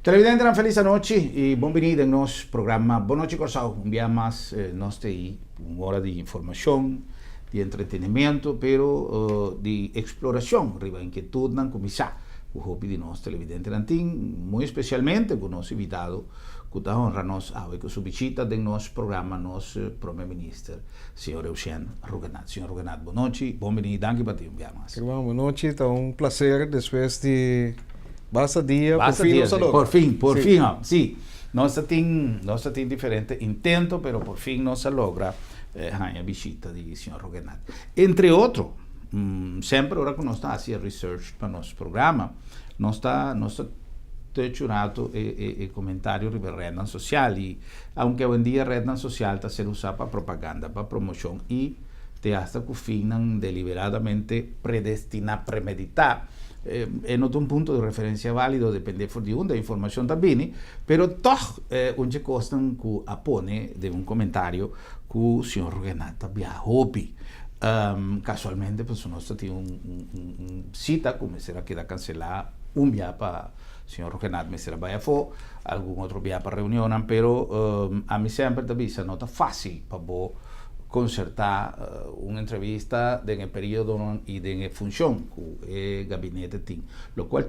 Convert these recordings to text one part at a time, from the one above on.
Televidente, una feliz noche y bienvenido en nuestro programa Boa Noite Corsao. Un día más nos tenemos una hora de información, de entretenimiento, pero de exploración, arriba inquietud, nan comenzar. O hobby de nuestro televidente Nantín, muy especialmente con nuestro invitado, que está honrando a con su visita de nuestro programa, nuestro primer ministro, señor Eugênio Rugenat. Señor Rugenat, boa noite, bienvenido, danke para ti un día más. Boa noite, está un placer después de basta dia, Basta por fin dia, nos logra. por fin, sí. Nós temos diferente intento, pero por fin nos logra a visita do senhor Rugenat. Entre outros, sempre ora que nós está fazendo research para nosso programa, nós está tecurato e comentário sobre rede social e, aunque hoje em dia a rede social está sendo usada para propaganda, para promoção e te hasta que finan deliberadamente predestinar, premeditar. En otro punto de referencia válido, depende de una información también, pero toch onde costan que apone de un comentario que el señor Rugenat viajó. Casualmente, pues nosotros tenemos una cita que me será queda cancelada, un viaje para el señor Rugenat, me será vaya fo, algún otro viaje para reunión, pero a mí siempre te avisa, no está fácil para vos concertar una entrevista en el periodo y en la función que el gabinete tiene, lo cual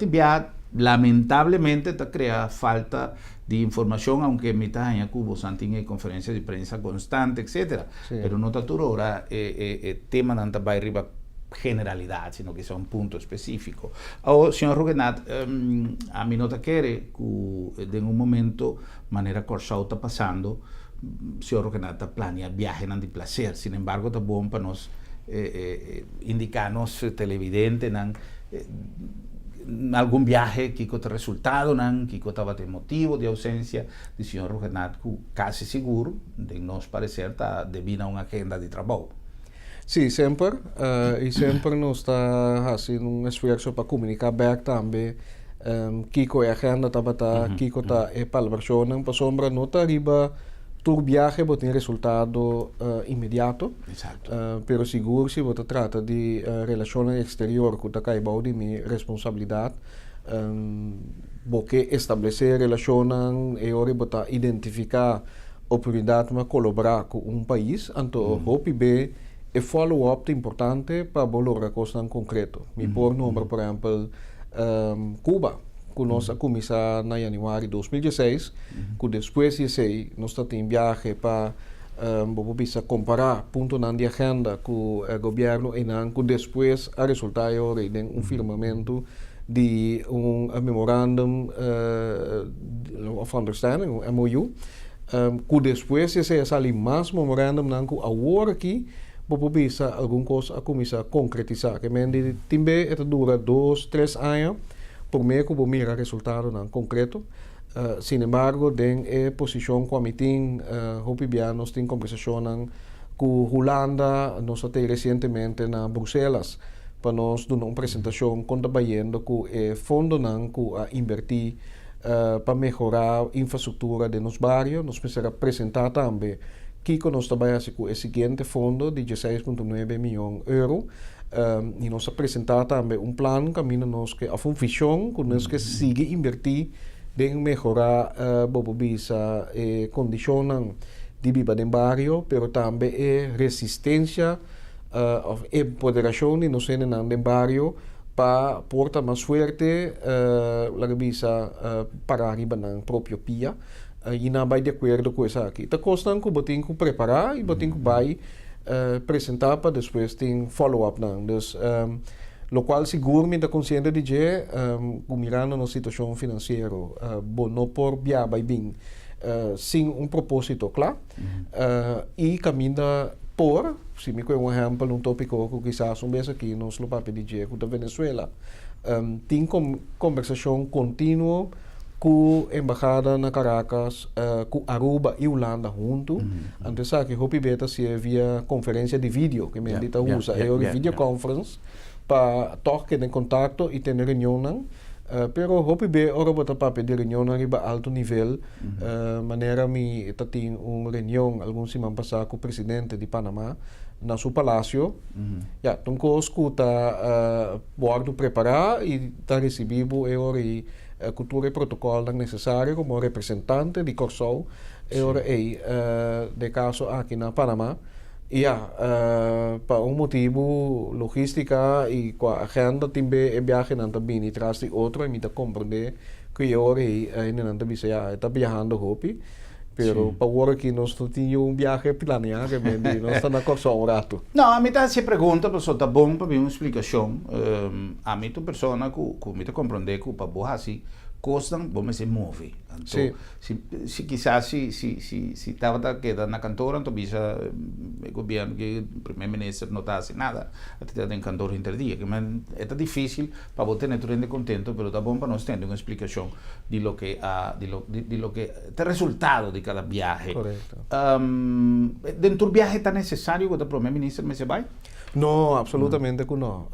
lamentablemente te crea falta de información, aunque en mitad de año Cuba tiene conferencias de prensa constante, etc. Sí. Pero no está ahora el tema no va arriba generalidad, sino que sea un punto específico. Ahora, señor Rugenat, a mí no te quiere que en un momento, manera Corsao está pasando, señor Rugenat planea viaje de placer. Sin embargo, está bueno para nos indicarnos televidentes algún viaje que te resultado, que estaba de motivo de ausencia del señor Rugenat, casi seguro, de nos parecer, está debido a una agenda de trabajo. Sí, siempre. Y siempre nos está haciendo un esfuerzo para comunicar back también. Kiko agenda está, Kiko está para la versión, para sombra, no está arriba. Tu viaje vai ter resultado imediato. Exato. Pero seguro se você trata de relações exterior que está caibau de minha responsabilidade, porque estabelecer relações e ora botar identificar oportunidade para colaborar com um país, então hope be e follow-up importante para valorar coisas em concreto. Me por número, por exemplo, Cuba. Que nós começamos em janeiro de 2016, que depois de sei, nós estamos em viagem para comparar ponto na agenda com o governo e que depois a resultado de firmamento de memorandum of understanding, MOU, que depois de sei sair mais memorandum que agora aqui bisa alguma coisa a começar a concretizar, que mende timbe dura 2-3 anos. Por meio que mira resultado não concreto, sin embargo, den posição com a meeting, nós temos conversação com Holanda, nós até recentemente na Bruxelas, para nós dar uma apresentação com trabalhando com fundo não que a invertir para melhorar a infraestrutura de nos bairros, nós precisamos apresentar também que nós trabalhamos com o seguinte fundo de 16,9 milhões de euros. E nós apresentar também plano caminho nós que a visão que nós que sigue invertir em melhorar bisa condições de vida no bairro, pero também resistência empoderação de nós no bairro para portar mais forte la bisa para arriba no próprio pia e não vai de acordo com isso aqui. Tá costando que botem que preparar e botem que vai apresentar para depois tem follow-up não. Dus, lo qual seguro me está consciente de que mirando na situação financeira não por via vai bem sem propósito claro e caminha por se me um exemplo tópico que quizás vez aqui nos lo papi de que da Venezuela tem conversação contínua com a embajada na Caracas, com Aruba e Holanda junto. Antes que hopi beta se via conferência de vídeo que me dita usa, video conference para toque em contato e ter reunião. Pero hopi be ora bota papi de reunião arriba alto nível, maneira me tem uma reunião algum semana passada com o presidente de Panamá na seu palácio. Já, então conosco tá bordo preparar e tá recebido e ora cultura e protocolo necessário como representante de Corsol de caso aqui na Panamá. Para motivo logística e com a agenda também é viagem não também e traz de outro e me dá compreender que eu não também está viajando hopi, pero para agora que nós tínhamos viagem planeado, nós estamos na Corsol rato. Não, a mim se pergunta, pessoal, tá bom para ver uma explicação. A mim tu persona que me dá compreender que para boa assim costam, vamos se move. Então, se quizás se estava quedando na cantora, então bisa o governo que o primeiro-ministro não está assim nada, até tem cantor interdia, que é difícil para você ter tudo contento, mas tá bom para nós ter uma explicação de lo que o resultado de cada viagem. Correto. Dentro do viagem está necessário que o primeiro-ministro me se vai? No, absolutamente que no.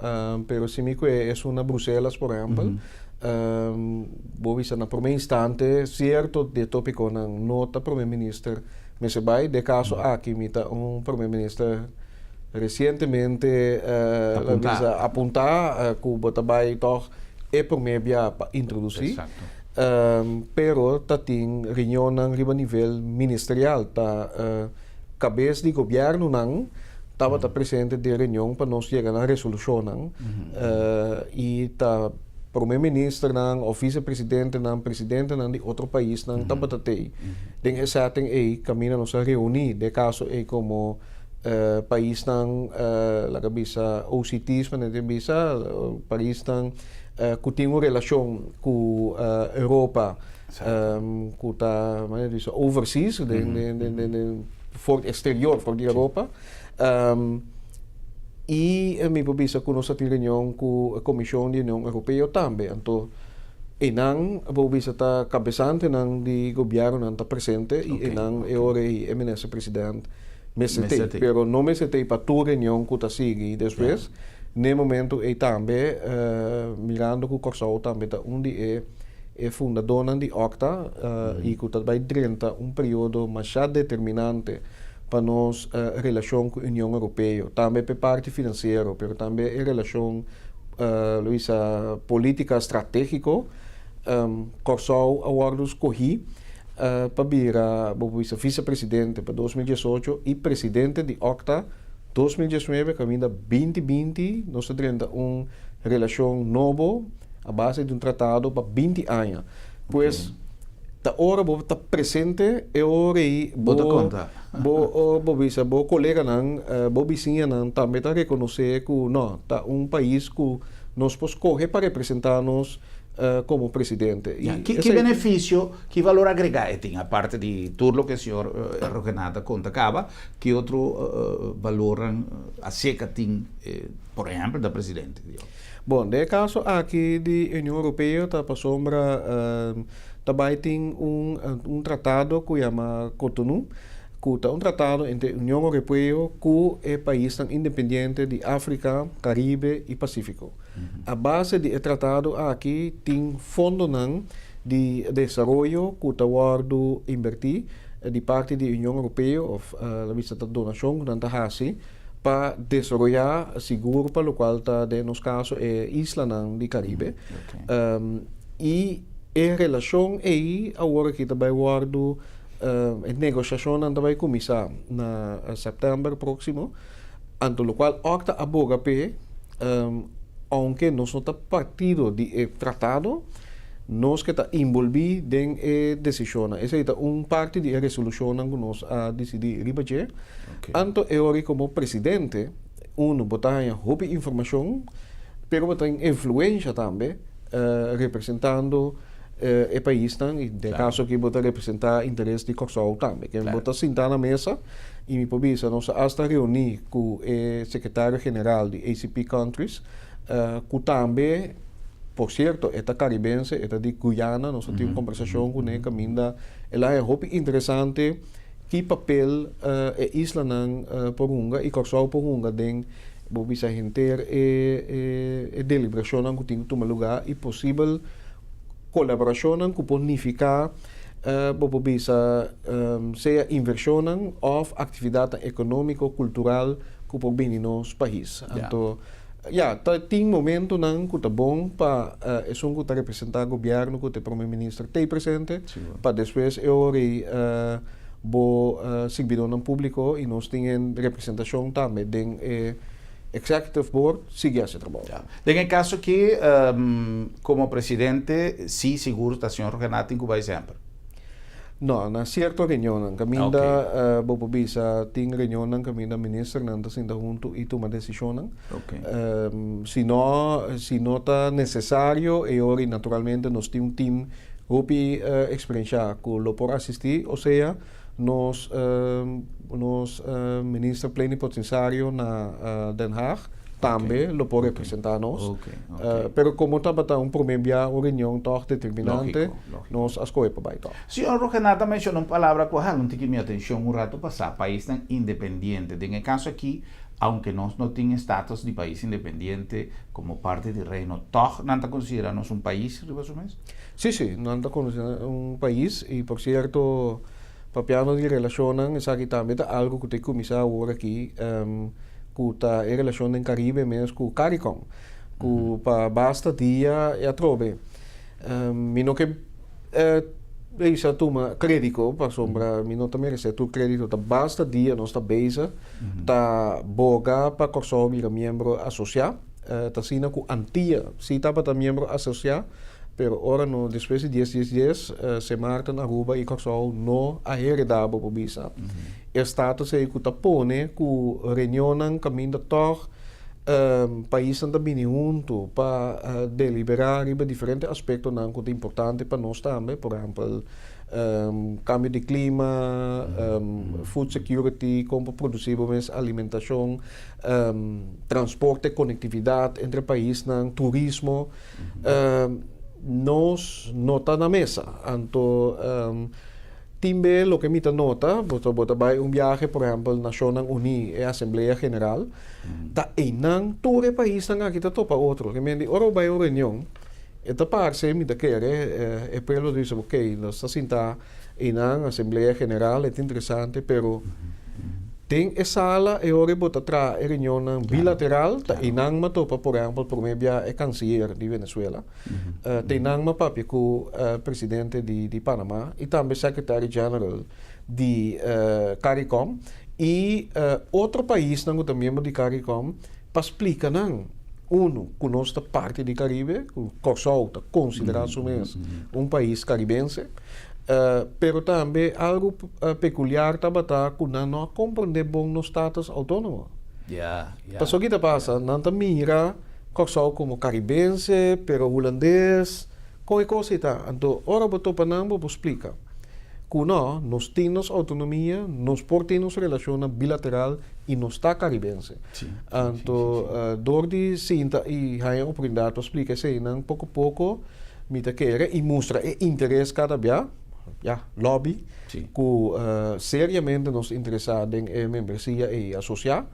Pero si mi que es una Bruselas, por ejemplo, vou na primeiro instante, certo, de tópico na nota primeiro-ministro, me se vai, de caso aqui, mita primeiro-ministro recentemente apontar que o Botabai toch é primeiro para introduzir. Pero tá tem reunião a nível ministerial, tá cabeça de governo não estava presente de reunião para nós chegar na resolução não e tá primeiro-ministro não ou vice-presidente não presidente não de outro país não estava tatei tem essa tem aí caminha nos reunir de caso é como país não la cabeça OCTs mas tem bisa país não que tem uma relação com Europa que tá mas overseas de for exterior for de Europa e me pobisa que nós temos reunião com a Comissão da União Europeia também. Então, enang pobisa ta cabeçante nang di governo nang ta presente e enang hora e eminência presidente mesete, pero não mesete para tu reunião que ta sigue depois. No momento e também mirando que o Corsol também tá onde é fundador de OCTA e que tá vai 30 período mais determinante para nós relação com a União Europeia, também para parte financeira, mas também em relação política estratégica, Corsol agora escolhi para vir vice-presidente para 2018 e presidente de OCTA 2019, caminho 2020, nós temos uma relação nova a base de tratado para 20 anos. Pois ta hora bo ta presente e ora e bo colega nan bo vizinha nan também tá reconhecer que não tá país que nós podemos correr para representar-nos como presidente. Que benefício, que valor agregado tem a parte de tudo o que o senhor Rogenata conta acaba, que outro valor a seca tem, por exemplo, da presidente? Bom, de caso aqui da União Europeia tá para sombra também tem tratado que chama Cotonou, que é tratado entre a União Europeia com o país independente de África, Caribe e Pacífico. A base do tratado aqui tem fundo de desenvolvimento que está guardo invertir de parte da União Europeia ou a vista da donação que está assim para desenvolver seguro para o qual está de nos casos é isla do Caribe e em relação aí agora que também guardo a negociação também começar na setembro próximo, anto lo qual OCTA aboga pe aunque nós não está partido de tratado, nós que está envolvido em decisão. Essa é parte de resolução que nós a decidir ribaje. Anto eu como presidente, botar informação, pero botar influência também, representando o país e de caso que botar representar interesse de Corsol também. Que botar sentar na mesa e me pobisa nós hasta reunir com o secretário-geral de ACP Countries, que também, por certo, é caribense, é de Guyana, nós temos conversação com ele, caminho, ela é muito interessante, que papel é isla Porunga e Corsol Porunga tem, pobisa gente e deliberação que tem que tomar lugar e possível colaboração que pode unificar pobisa seja inversão ou atividade econômica cultural que pode vir nos país. Então tem momento nang que tá bom para é um que tá representar o governo, que o primeiro-ministro tem presente, para depois eu bo servidor no público e nós temos representação também den executive board sigue esse trabalho. En el caso que como presidente sí seguro está señor Renato en Cuba sempre. No, na certa reunião, caminda bobo bisa ting reunião caminda ministro nanda sinda junto e toma decisão. Se não tá necessário e ori naturalmente nós temos team rupi experiência que lo por assistir, ou seja, nos ministro plenipotenciário na Den Haag também lo por representar-nos. Pero como estava um primeiro uma reunião tão determinante, nós escolhemos para baixo. Senhor Renata mencionou uma palavra que não tem que me atenção um rato passar, país tan independiente. En el caso aqui, aunque nós não temos status de país independiente como parte do reino, toch não está consideramos um país, mais ou menos? Sim, não está considerando um país e por certo, papiano de relacionam, essa aqui também é algo que tem que começar agora aqui. Que está em relação com o Caribe mesmo com o CARICOM, que para basta dia e trove. Mino que isso toma crédito para sombra, mino também recebe o crédito tá basta dia nós está base, tá boga para corso vira membro associado, tá sina com antia, se tá para membro associado, pero ora no depois de 10 se marta na Aruba e corso no a heredar por bisa. Status é que tapone que reunião caminho toch país anda bem junto para deliberar sobre diferentes aspectos não que é importante para nós também, por exemplo, cambio de clima, food security, como produzir mais alimentação, transporte, conectividade entre países, turismo, nós nota na mesa, então timbe lo que mita nota, bota vai viaje, por exemplo, Nações Unidas e Assembleia General, ta inang ture país nang kita topa outro, que mendi oro vai o reunião, eta parse mita quere e pelo diz ok, nós sinta inang Assembleia General é interessante, pero tem essa sala e ora bota tra reunião bilateral, ta inang matopa, por exemplo, por meio é canciller de Venezuela, tem inang mapapi com presidente de Panamá e também secretário-geral de CARICOM e outro país não também de CARICOM para explicar não que nós da parte do Caribe, o Corsol está considerado um país caribense. Pero também algo peculiar tabata que não compreende bom no status autônomo. Passou que passa, não tá mira só como caribense, pero holandês, com coisa tá. Então, ora botou para não vou explicar. Que nós temos autonomia, nós temos relação bilateral e nós está caribense. Então, door die cinta e há a oportunidade de explicar se não pouco a pouco me tá querer e mostra interesse cada dia. Lobby, que seriamente nos interessados em membresia e associar.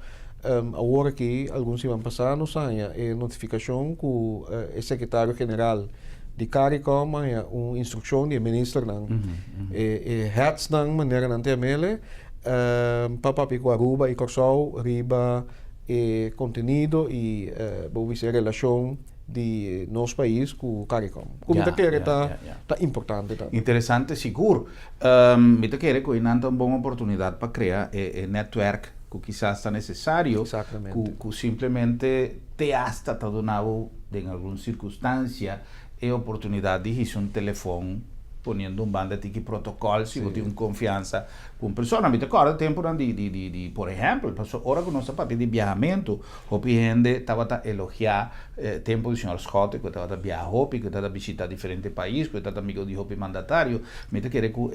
Agora que alguns vão passar, nos há a notificação que o secretário-geral de CARICOM há uma instrução do ministro e hats de maneira não ter mele para pico Aruba e Corsol riba e conteúdo e relação de nosso país com o CARICOM. Como está importante. Interessante, seguro. Me quer que ainda uma boa oportunidade para criar um network que quizás está necessário, que simplesmente te hasta está donado em alguma circunstância a oportunidade de ir um telefone ponendo banda de protocolo se você tem confiança com pessoa. Me recordo tempo de por exemplo, agora que nós parte de viajamento, o gente estava a elogiar tempo do senhor Scott, que estava a viajar, que estava a visitar diferentes países, que estava amigo de Hopi mandatário. Me quer que o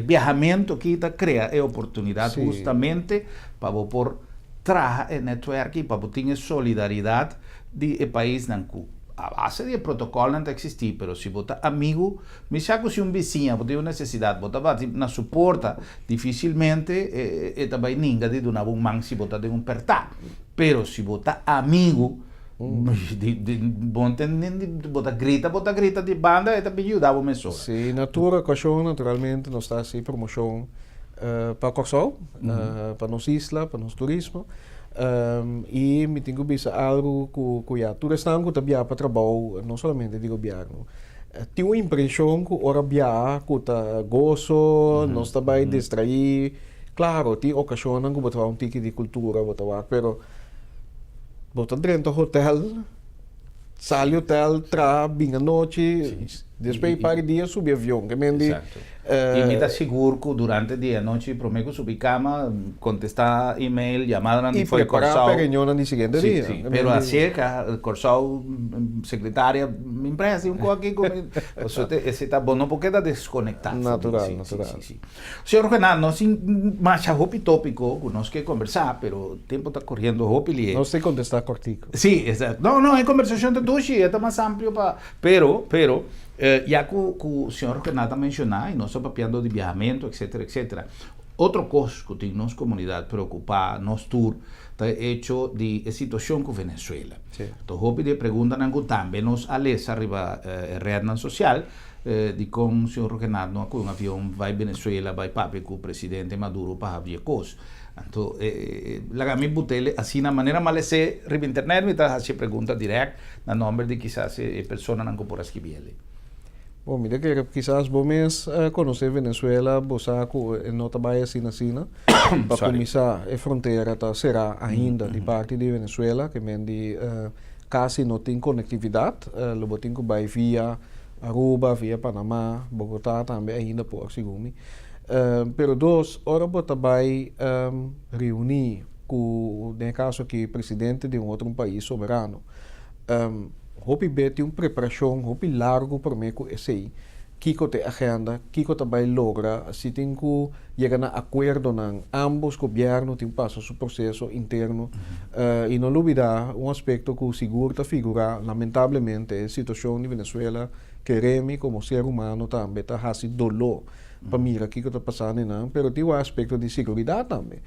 viajamento que está cria a oportunidade justamente para por trazer o network e para ter solidariedade de país nanku. A base de protocolo não existe, mas se você amigo, me saco se vizinho, você tem uma necessidade, você vai na suporta, dificilmente, e também ninguém de donar mão se você tem apertar. Mas se você amigo, você grita de banda, e também ajuda a pessoa. Sim, naturalmente, nós está assim, promoção para Corsol, para nossa isla, para nosso turismo. E me tenho visto algo que já tu estás com também para trabalho, não somente de governo. Tenho a impressão que ora bia que tá gozo, não está bem distrair. Claro, tem ocasiões que botar um tique de cultura, botar, pero botar dentro do hotel, sai do hotel, tra, bem à noite, depois para dia subir avião, que mendi. Exacto. Y me está seguro que durante el día, noche, prometo subir cama, contestar email, llamada, E preparar para a reunião no seguinte Sí, dia. sí, pero así que el Corsao, secretaria, me empresa, un poco aquí, o sea, esse está bom, não porque está desconectado. Natural, sí, natural. Sí, sí. Senhor Renato, nós mais hopi tópico, que nós que conversar, pero o tempo está correndo, hopi li. Não sei contestar cortico. Sí, exacto. No, é conversação de duas, é mais amplo para, pero já que o senhor Renato mencionou, e nós estamos papiando de viajamento, etc, etc. Outro coisa que tem nossa comunidade preocupada, nosso tour, está hecho de situação com Venezuela. Sí. Então, hopi de pergunta não também nos alesa arriba rede social, de como o senhor Renato com um avião vai Venezuela, vai papi com o presidente Maduro para ver coisas. Então, lagami butele assim na maneira malese riba internet me tá fazendo pergunta direct na nome de quizás pessoa não por escrever. Bom, mira que quizás vos conhecer Venezuela, vos não trabalha assim, para começar a fronteira será ainda de parte de Venezuela, que mendi quase não tem conectividade, logo tem que vai via Aruba, via Panamá, Bogotá também ainda por segundo. Pero dos, ora vos vai reunir com, no caso aqui, presidente de outro país soberano. Hopi beti uma preparação, hopi largo para mim com esse aí. Kiko te agenda, Kiko também logra, se tem que chegar a acordo com ambos governos, tem passo seu processo interno. E não olvidar um aspecto que o seguro está figura, lamentavelmente, a situação de Venezuela, que remi como ser humano também está fazendo dolor. Para mim, aqui que está passando, não, mas tem um aspecto de segurança também.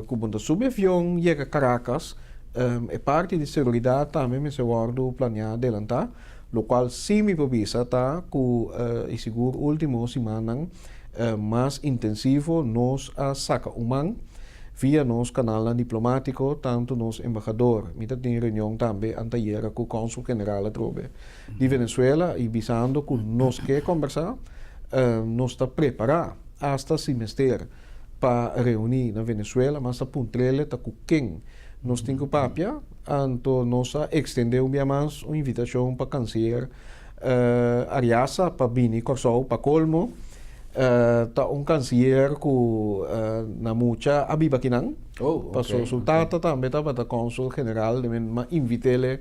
Quando sube avião, chega a Caracas, é parte de segurança também, me seguro planear adelantar, o qual sim me precisa tá com o seguro último semana mais intensivo nos saca humano via nos canal diplomático, tanto nos embaixador. Me tem reunião também anteayer com o cônsul general de Venezuela e visando que nós quer conversar, nós está preparar hasta semestre para reunir na Venezuela, mas a puntrele está com quem nós temos que papia, então nós estendeu mais uma invitação para cancer Ariasa para Bini Corsou para Colmo, tá cancer que na mucha abibakinang, para resultado também tá para cônsul general de invitele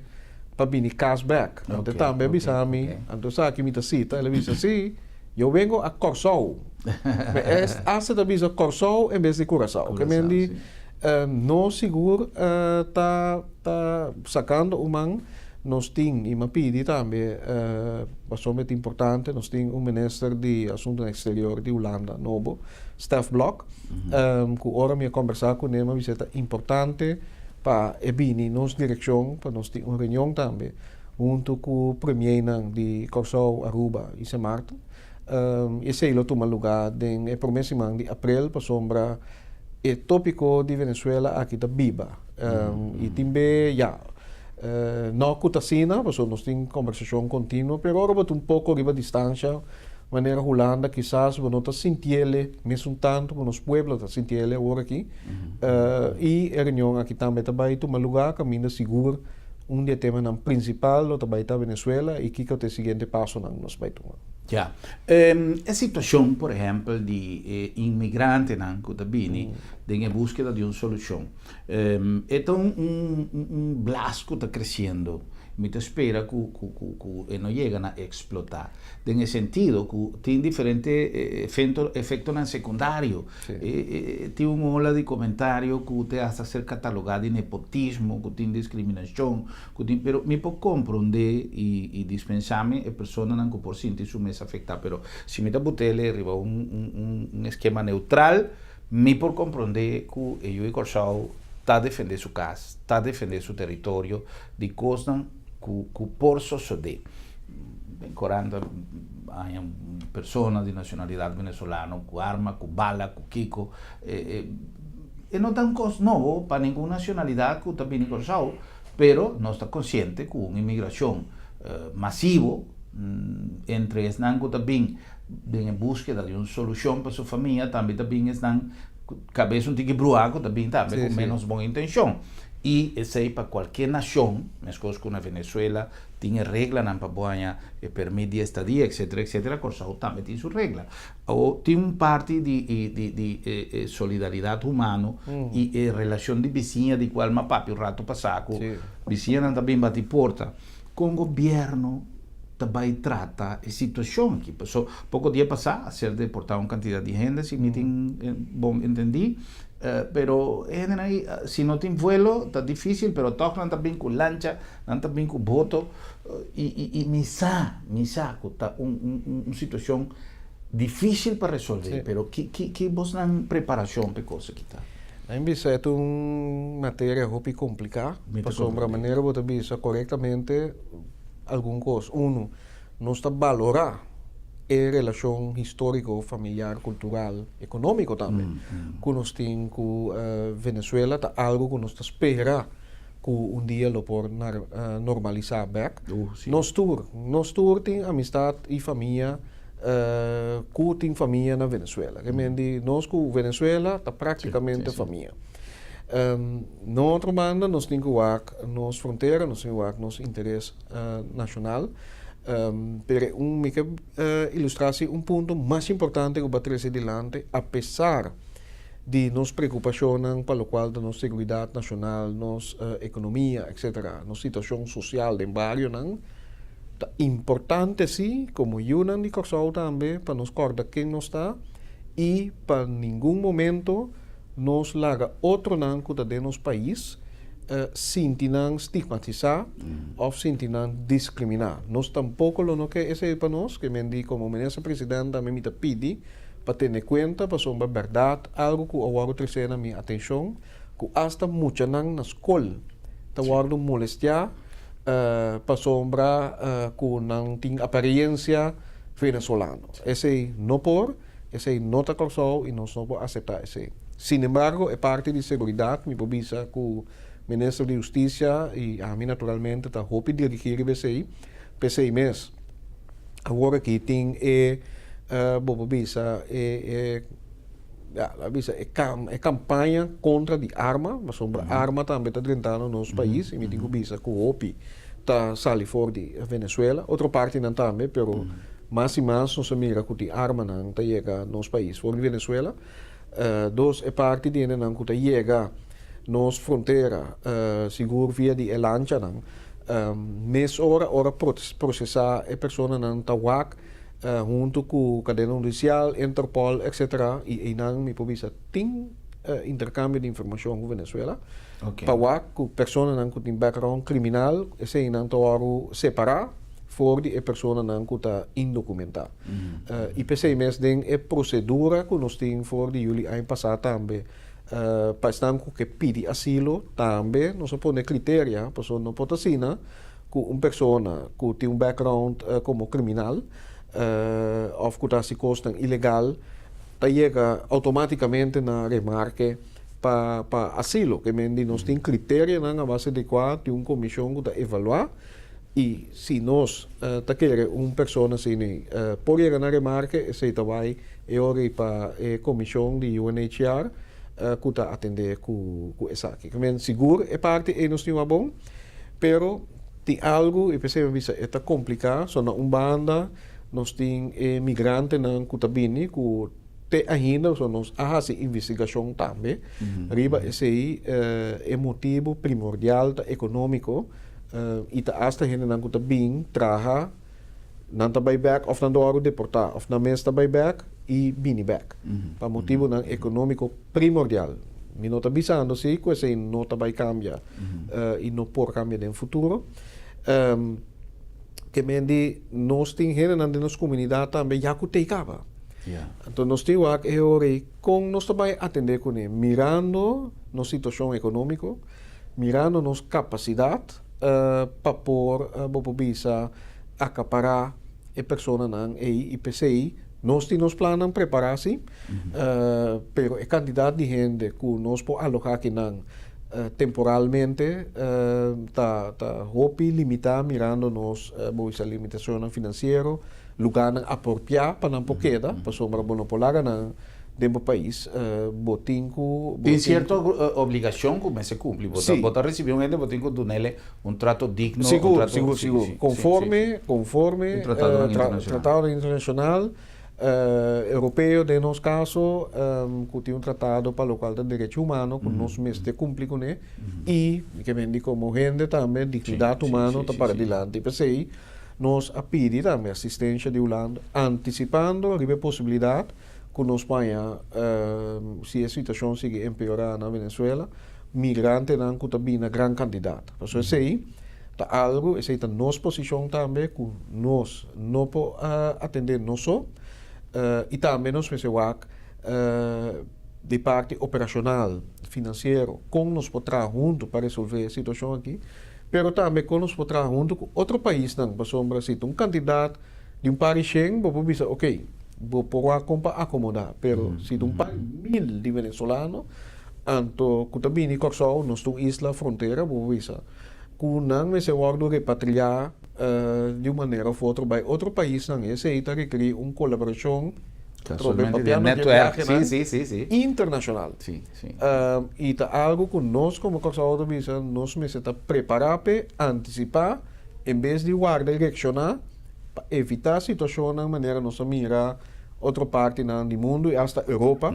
para Bini cashback, então também bisami, então sabe que me tá cita, ele diz assim, eu vengo a Corsou, mas hasta da bisa Corsou em vez de Curaçao, que me diz no seguro tá sacando uma nós temos e me pedi também bastante importante nós temos ministro de assuntos exteriores de Holanda novo Stef Blok que ora me conversar com ele uma visita importante para ebini nossa direção para nós ter uma reunião também junto com o premier de Corsou Aruba e São Martin esse é o toma lugar em promessa de abril para sombra o tópico de Venezuela aqui está viva e também já não cutasina, porque nós temos conversação contínua, mas agora um pouco de distância, maneira Holanda, quizás não está sentindo mesmo tanto, porque os pueblos está sentindo agora aqui, e a reunião aqui também vai tomar lugar, caminho seguro, dia tema principal, lo também está Venezuela, e que é o seguinte passo não nos vai tomar. Ja, a situação, por exemplo, de imigrantes que estão vindo em busca de uma solução. É um blasco está crescendo. Me espera que não chegam a explotar. Em sentido que tem diferentes efeitos secundários. Tem uma ola de comentários que te hace ser catalogado de nepotismo, que tem discriminação, pero me pode compreender e dispensar-me a pessoa não por sentir su mesa afetada, pero se me está botando arriba esquema neutral, me pode compreender que eu e Corsau está a defender sua casa, está a defender seu território, de coisas que por suceder. Em 40 há pessoas de nacionalidade venezuelana com arma, com bala, com kiko. e não tem custo novo para nenhuma nacionalidade que está bem corsado, pero não está consciente com uma imigração massiva entre estão que também em busca de uma solução para sua família, também estão cabeça que bruaco também com menos boa intenção. E isso aí para qualquer nação, mas coisas como a Venezuela tinha regra na Papuanha que permite estadia, etc, Corsao também tem sua regra. Ou tem parte de solidariedade humana e relação de vizinha de qual papi o rato passado, vizinha também bate porta com o governo também trata a situação aqui. Passou pouco dia passado a ser deportada uma quantidade de gente, se me tem bom entendi. Pero se não tem vuelo, está difícil, pero tocan também com lancha, também com boto, e misa, está uma situação difícil para resolver, pero que vos não preparação para coisa que está. Em bisa é uma matéria muito complicada, para sombra maneira você bisa corretamente algum coisa. Não está valorar a relação histórico, familiar, cultural, econômico também. Que nós temos com Venezuela, é algo que nós espera que dia lo por normalizar back. Nós tem amistade e família, que tem família na Venezuela. Realmente, nós com Venezuela está praticamente família. Na outra banda, nós temos que nossa fronteira, nós temos que nosso interesse nacional. Pero ilustrasse ponto mais importante que bater adiante, apesar de nos preocupações para o qual da nossa segurança nacional, nossa economia, etc., nossa situação social do barrio, é importante sim, como Yunan de Corsao também, para nos recordar quem nós está e para nenhum momento nos larga outro não que está dentro do nosso país, sintinang stigmatizar ou sintinang discriminar. Nós tampouco lo que esse para nós, que mendi como ministro presidente também me pedi para ter em conta, para ser uma verdade, algo que agora traz na minha atenção, que hasta muita nang na escola, está agora molestia, para sombra que não tem aparência venezolano. Esse não por, esse não está Corsao e nós não podemos aceitar esse. Sin embargo, é parte de segurança, me provisa que Ministro de Justiça e a mim naturalmente está hopi dirigir o PCI mês. Agora que tem a campanha contra de arma, mas sobre arma também está tentando no nosso país, e me tem que bisa que o hopi está sali fora de Venezuela, outra parte não também, pero mais e mais nós mira que de arma não está chega no nosso país fora de Venezuela. Dos é parte de não que está chega nos fronteira, seguro via de lancha, mês hora processar a pessoa na Tawak, junto com a cadeia judicial, Interpol, etc. E não me provisa tem intercâmbio de informação com Venezuela. Tawak, com a pessoa não tem background criminal, esse não está separar, fora de a pessoa não está indocumentada. E pensei mesmo tem a procedura que nós temos fora de julho ano passado também. Para estar que pede asilo também não se põe critério para não pode assinar que uma pessoa que tem background como criminal ou que está se costa ilegal chega automaticamente na remarque para asilo que mendi nós tem critério na base de qual tem uma comissão que está evaluar e se nós queremos uma pessoa assim por chegar na remarque se vai para a comissão de UNHCR que está atender com essa aqui. Seguro é parte e nós temos bom, pero tem algo e pensei que é complicado, só na banda nós temos migrante na que está vindo, que te ainda só nós faz investigação também. Riba esse aí é motivo primordial econômico e tá hasta gente na que está vindo traga não está back of não do deportar of na mês está back e bini back para motivo econômico primordial me não está bisando se que esse não está vai cambiar e não por cambiar no futuro que mendi nós tem gente na nossa comunidade também já que te acaba então nós temos que agora com nós também atender com ele mirando nossa situação econômica mirando nossa capacidade para por bisa acaparar a pessoa não e PCI Nós temos planos preparar-se, pero a quantidade de gente que nós podemos alojar aqui temporalmente está hopi limitar mirando nos a limitação financeira, lugar apropriado para não poqueda, para sombra monopolar na dentro do país, botinco... Tem certa obrigação que se cumpre. Você receber um gente, botinco do nele um trato digno. Seguro. Conforme tratado internacional europeu, de nosso caso, que tem um tratado para o qual de direito humano, que nós mesmos cumprimos com ele, e, que vem como gente também, dignidade humana, para adiante. Para isso, nós pedimos também assistência de Holanda, antecipando a possibilidade que nós ponha, se a situação sigue empeorar na Venezuela, migrante não que também na grande quantidade. Por isso, tá algo, essa é a nossa posição também, que nós não podemos atender nós só, e também nós precisamos de parte operacional, financeira, como nós podemos trabalhar junto para resolver a situação aqui, mas também como nós podemos trabalhar junto com outro país, não, para sombra, se um candidato de país Schengen, vou dizer, ok, vou poder acomodar, pero se um país mil de venezuelanos, anto que também em Corsol, nós temos isla fronteira, vou dizer, que não se pode repatriar de uma maneira ou outra para outro país, não, esse aí requer uma colaboração network, internacional. E é algo que nós, como Corsol, nós precisamos preparar para antecipar, em vez de guardar e direcionar, para evitar a situação de maneira nós mirar outra parte do mundo e até Europa,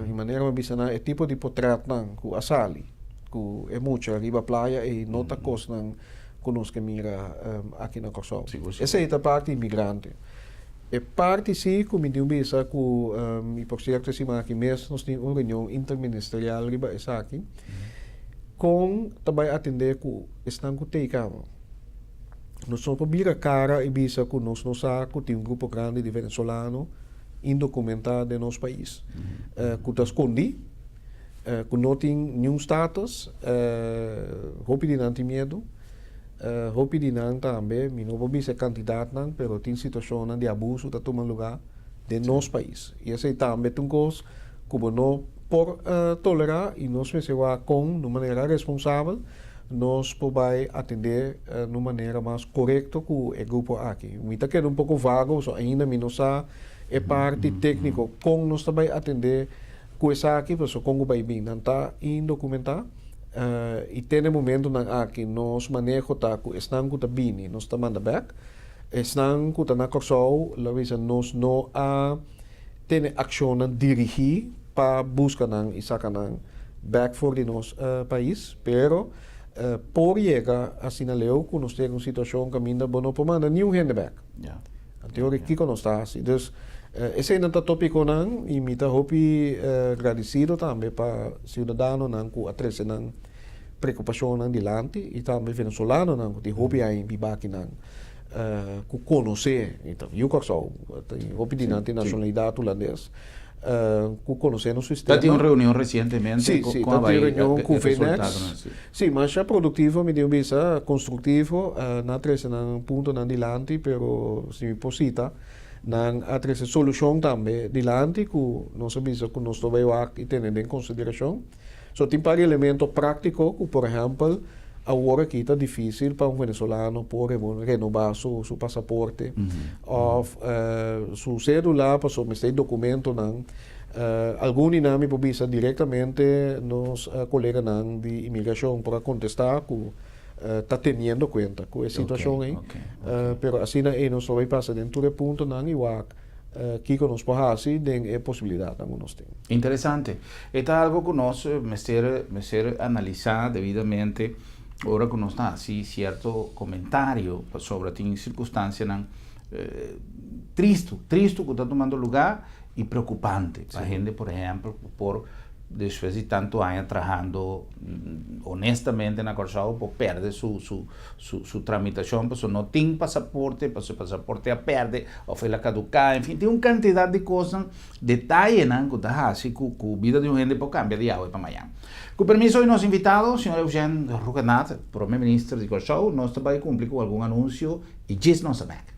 de maneira que o tipo de portrait que a sali, que é muito arriba praia e não está coisa que nós que mira aqui na Corsol. Essa é a parte imigrante. E parte sim, como eu disse, que por certo semana aqui mesmo nós temos uma reunião interministerial riba essa aqui, com também atender que estão com teicamo. Nós somos para cara e bisa que nós tem um grupo grande de venezuelanos indocumentados de nosso país. Que está escondido, que não tem nenhum status, roupa de não tem medo, roupa de não também, não vou ser candidato, mas tem situação de abuso que está tomando lugar de nosso país. E essa também é uma coisa que não por tolerar e nós precisamos de maneira responsável nós podemos atender de uma maneira mais correta que o grupo aqui. Muita que é um pouco vago, ainda não sabe é parte técnica como nós também atender com essa aqui, porque como vai bem, não está indocumentado e tem um momento aqui nós manejo tá com estão com bem, nós está manda back, estão com na Corsol, nós não tem ação dirigir para buscar e sacar back for de nosso país, pero por chegar a sinaleu que nós temos uma situação que ainda não podemos mandar nenhum gente back. A teoria que nós está assim. Então, esse é um tópico e me está agradecido também para cidadãos que atrasam na preocupação dilante e também venezuelanos que têm aí bibaki que conhecer. Então, eu que sou de nacionalidade holandesa. Que conhecer nosso sistema. Tem uma reunião recentemente com a reunião com o FENEX. Sim, mas é produtivo, me deu visa construtivo, na três ponto na dilante, pero se me posita, na três solução também dilante, que nós sabemos que nós devemos aqui ter em consideração. So tem para elemento prático, que por exemplo, agora aqui está difícil para venezuelano por renovar seu passaporte ou seu celular para submeter documento algum inami pode diretamente nos colegas de imigração para contestar que está tendo conta com a situação aí, pero assim aí nós vai passar dentro do ponto igual que nos pode tem a possibilidade que nós temos. Interessante. Este é algo que nós ser analisar devidamente. Ahora que nos da así cierto comentario sobre esta circunstancia triste que está tomando lugar y preocupante. La gente, por ejemplo, después de tanto años trabajando honestamente en la Corsol, pierde su tramitación, pues no tiene pasaporte, pues su pasaporte pierde, o fue la caducada, en fin, tiene una cantidad de cosas, detalles, que está así, que la vida de una gente cambia de agua para mañana. Con permiso de nuestro invitado, señor Eugène Rougenat, primer ministro de Corsol, nos va a cumplir con algún anuncio y just nos back.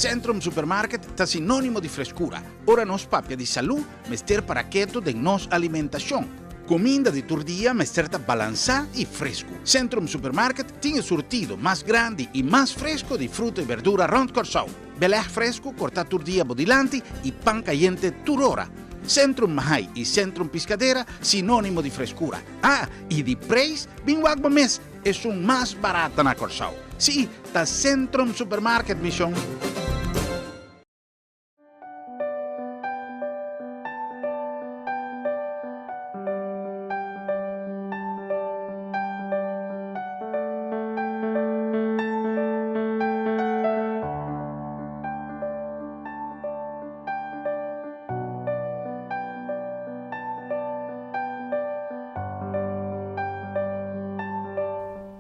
Centrum Supermarket está sinónimo de frescura. Ora nos papia de salud, mester paraqueto de nos alimentación. Comida de tu día mester balançada y fresco. Centrum Supermarket tiene surtido más grande y más fresco de fruta y verdura rond Corsau. Belé fresco, corta tu día bodilante y pan caliente turora. Centrum Mahai y Centrum Piscadera, sinónimo de frescura. Ah, y de preço, binguagba mes, es un más barata na Corsau. Sí, está Centrum Supermarket, Mission.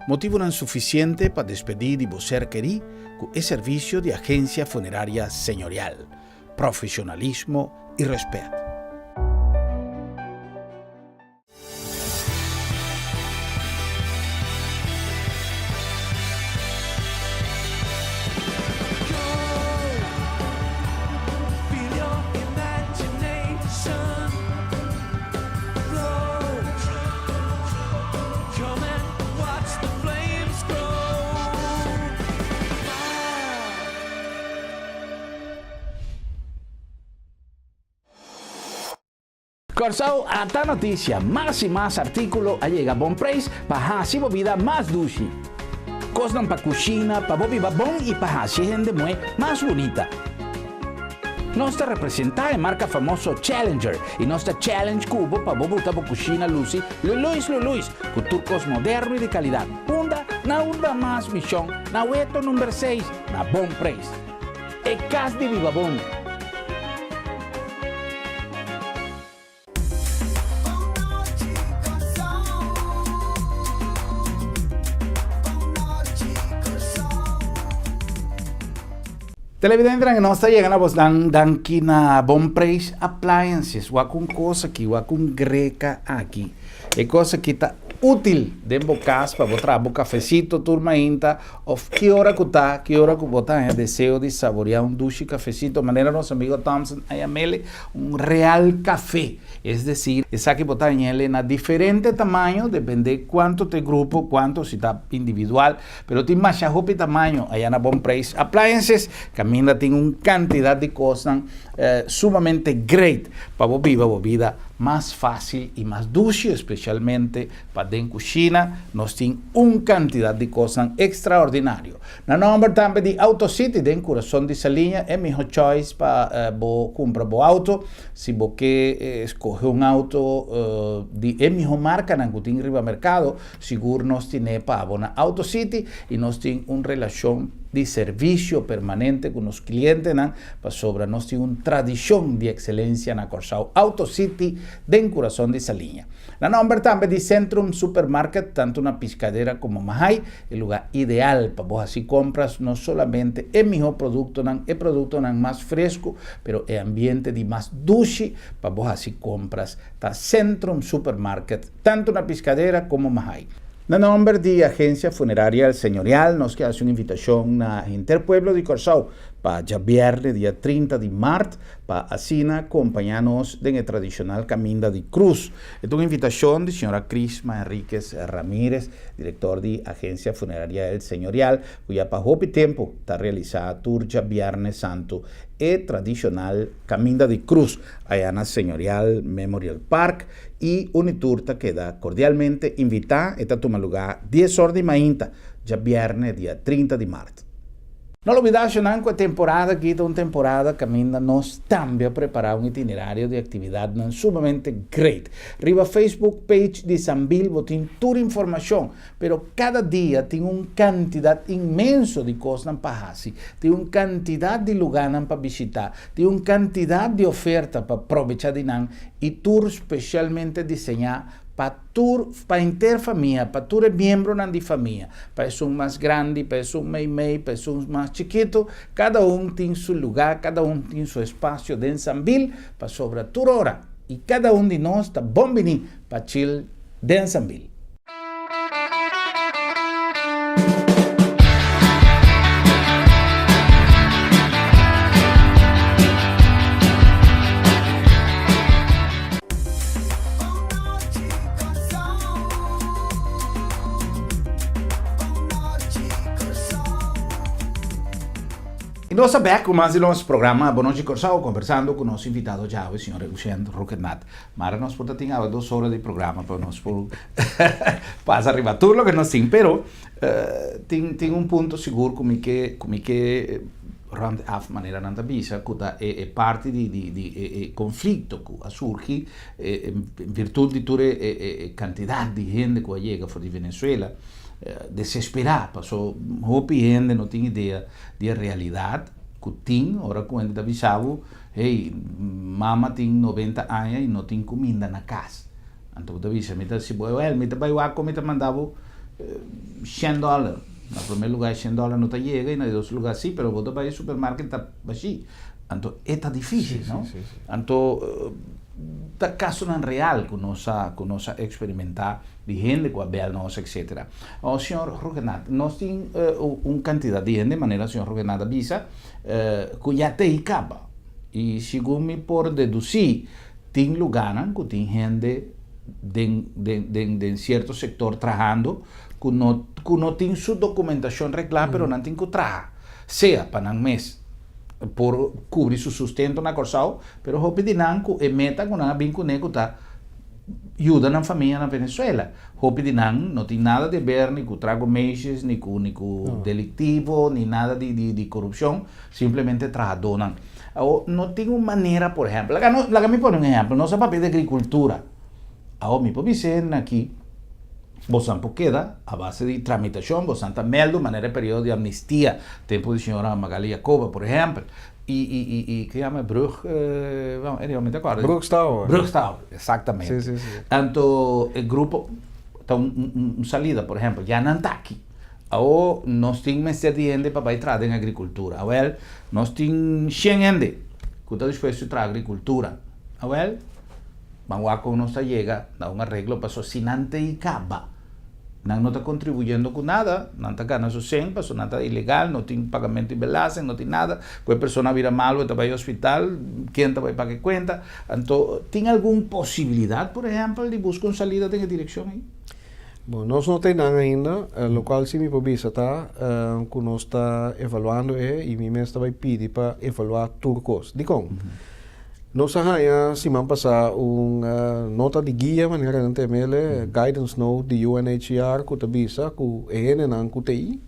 Motivo não suficiente para despedir de você querer com o serviço de agência funerária senhorial, profissionalismo e respeito. Corsau, esta notícia, mais e mais artículo llega a bom preço para a sua vida mais duche. Costam para cozinha, para viver bom e para a gente mais bonita. Nós representamos a marca famosa Challenger e nossa Challenge Cubo para botar para a cozinha Lucy, Luluis, com turcos modernos e de qualidade. Uma mais missão, na Weto número 6, na bom preço. É casa de viva bom. Televidente que nós está chegando a vos dan aqui na Bom Preço Appliances, ou com coisa aqui, ou com greca aqui. É coisa que está útil dentro da casa para botar um cafecito, turma inta, ou que hora que botar é desejo de saborear duche cafecito, de maneira nosso amigo Thompson, aí mele real café. É decir, essa que botar ele na diferente tamanho, depende quanto te grupo, quanto se está individual, pero tem mais de tamanho aí na Bom Preço Appliances, que ainda tem uma quantidade de coisas sumamente great para viver a vida mais fácil e mais duche, especialmente para dentro da cozinha, nós temos uma quantidade de coisas extraordinárias. Na nome também de AutoCity, dentro do coração de Salinha, é melhor choice para comprar o auto. Se você escolher auto de melhor marca, não tem riba mercado, seguro nós temos para abonar AutoCity e nós temos uma relação de serviço permanente com os clientes, para sobre nós temos uma tradição de excelência na Corsau AutoCity, dentro do coração de Salinha. Na nome também de Centrum Supermarket, tanto na Piscadera como Mahai, é o lugar ideal para você assim compras, não somente é melhor produto, é produto mais fresco, pero é ambiente de mais duche para você assim compras, tá Centrum Supermarket, tanto na Piscadera como Mahai. Na nome de Agência Funerária Senhorial, nós queremos uma invitação na Interpueblo de Corsau para dia viernes, dia 30 de março, para assina acompanhar-nos no tradicional Caminho de Cruz. É uma invitação da senhora Crisma Enríquez Ramírez, diretor de Agência Funerária Senhorial, cuja para o tempo está realizada tour dia Viernes Santo e tradicional Caminho de Cruz, allá na Senhorial Memorial Park, e uma tour que queda cordialmente invitada, está toma lugar 10 horas de manhã, dia viernes, dia 30 de março. Não olvidar, não, que a temporada aqui é uma temporada que ainda nós também preparar um itinerário de atividade sumamente great. Riba Facebook page de Sambil, tem toda informação, pero cada dia tem uma quantidade imensa de coisas para fazer, tem uma quantidade de lugares para visitar, tem uma quantidade de oferta para aproveitar de não, e tour especialmente desenhado para interfamília, para todos os membros da família, para um mais grande, para um meio, para um mais chiquito, cada tem seu lugar, cada tem seu espaço dentro de Sambil, para sobre toda hora. E cada de nós está bom venir para chill dentro de Sambil. E nós sabemos que mais de nosso programa, nós conversando com o nosso invitado já, o senhor Eugênio Roquenat. Mas nós podemos 2 horas de programa para nós para arribar tudo o que nós temos, pero tem ponto seguro como que af maneira não visa que é parte de conflito que surge em virtude de toda a quantidade de gente que chega fora de Venezuela. Desesperada, passou roupa e gente não tinha ideia da realidade que tem, ora quando está avisado, hey, mama tem 90 anos e não tem comida na casa. Então, está avisado, se me vai lá, como mandava $100. No primeiro lugar, $100 não chega, e nos 2 lugares sim, mas você vai ao supermercado está vazio. Então, é difícil, não? Então, da caso não real que nós experimentar de gente com a bela nossa, etc. O senhor Roquenat, nós temos quantidade de gente, de maneira o senhor Roquenat avisa, que já tem acaba. E segundo me por deduzir, tem lugar que tem gente de certo sector trabalhando que não tem sua documentação regular, mas não tem que trabalhar. Seja para um mês, por cobrir seu sustento na Corsal, pero hope de nanco e meta com na vinco nego tá ajuda na família na Venezuela. Hope de não tem nada de ver nem com trago meses, nem com delictivo, nem nada de corrupção, simplesmente trabalham. Não tem uma maneira, por exemplo, lá me põe exemplo, nosso papel de agricultura. Me pode dizer aqui, você queda a base de tramitação, você também de maneira período de amnistia, tempo de senhora Magali Jacoba, por exemplo, e que chama Brug, realmente agora. Brugstauer, exatamente. Sim. Então, o grupo, então, salida, por exemplo, já não está aqui. Nós temos de gente para entrar em agricultura. Nós temos 100 gente que está disposto a entrar em agricultura. Vamos com nós chega, dá um arreglo para só se não tem acaba. Não está contribuindo com nada, não está ganhando sem, não está ilegal, não tem pagamento de belagem, não tem nada. Quando a pessoa vira mal, vai ao hospital, quem vai pagar conta? Então, tem alguma possibilidade, por exemplo, de buscar uma saída na direção aí? Bom, nós não temos nada ainda, o qual se me pode está, que nós está avaliando e me mesmo vai pedir para avaliar turcos. De como? Nós já semana passada uma nota de guia, maneira não tem guidance note de UNHCR que avisa que é não que tem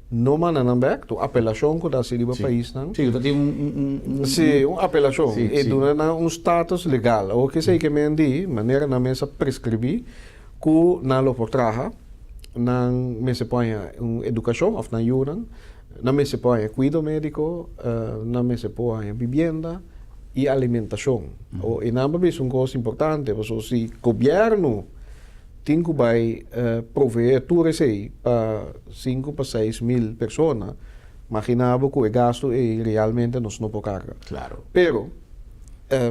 não manda não back, tu apelação que dá se para país não. Sim, tu tem uma apelação e dona status legal. O que sei que me diz, maneira na mesa prescrever que na lo por traja, na mesa põe educação, ou na ajuda, na mesa põe cuidado médico, na mesa põe vivienda e alimentação. E não é uma coisa importante, porque se o governo tem que prover tudo isso para 5 para 6 mil pessoas, imaginava que o gasto realmente não pode carga. Claro. Pero,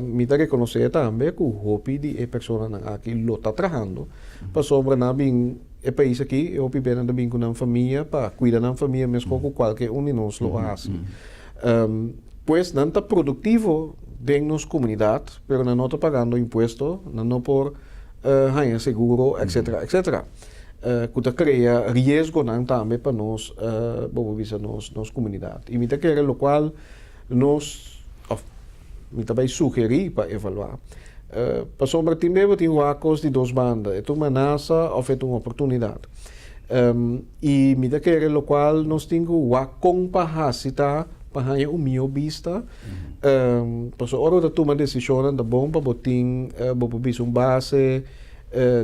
me dá reconhecer também que o hobby de pessoas aqui lo está trabalhando, para sobre na bem o país aqui, eu pedi também com a família, para cuidar da família, mesmo com qualquer um de nós lo faz. Pois não está produtivo dentro da nossa comunidade, pero não está pagando imposto, não por seguro, etc. Que cria risco também para nós, nossa comunidade. E me quer o qual nós me também sugerir para avaliar. Para sombra também tem o de 2 bandas, é uma ameaça ou é uma oportunidade. E me quer o qual nós temos a capacidade para o meu vista, para hora de tomar decisão da bom para botar uma base